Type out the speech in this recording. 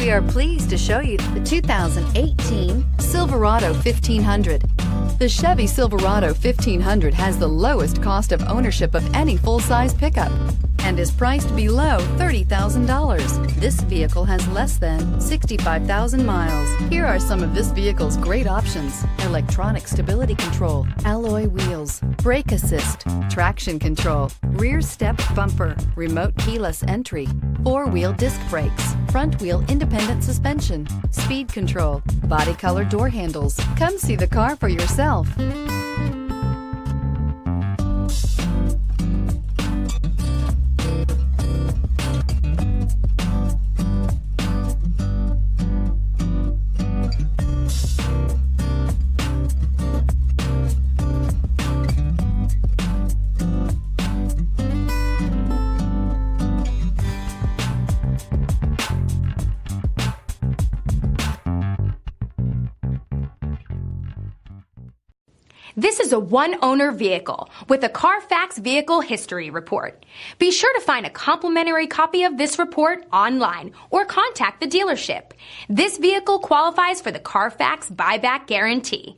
We are pleased to show you the 2018 Silverado 1500. The Chevy Silverado 1500 has the lowest cost of ownership of any full-size pickup and is priced below $30,000. This vehicle has less than 65,000 miles. Here are some of this vehicle's great options: electronic stability control, alloy wheels, brake assist, traction control, rear step bumper, remote keyless entry, four-wheel disc brakes, front wheel independent suspension, speed control, body color door handles. Come see the car for yourself. This is a one-owner vehicle with a Carfax Vehicle History Report. Be sure to find a complimentary copy of this report online or contact the dealership. This vehicle qualifies for the Carfax Buyback Guarantee.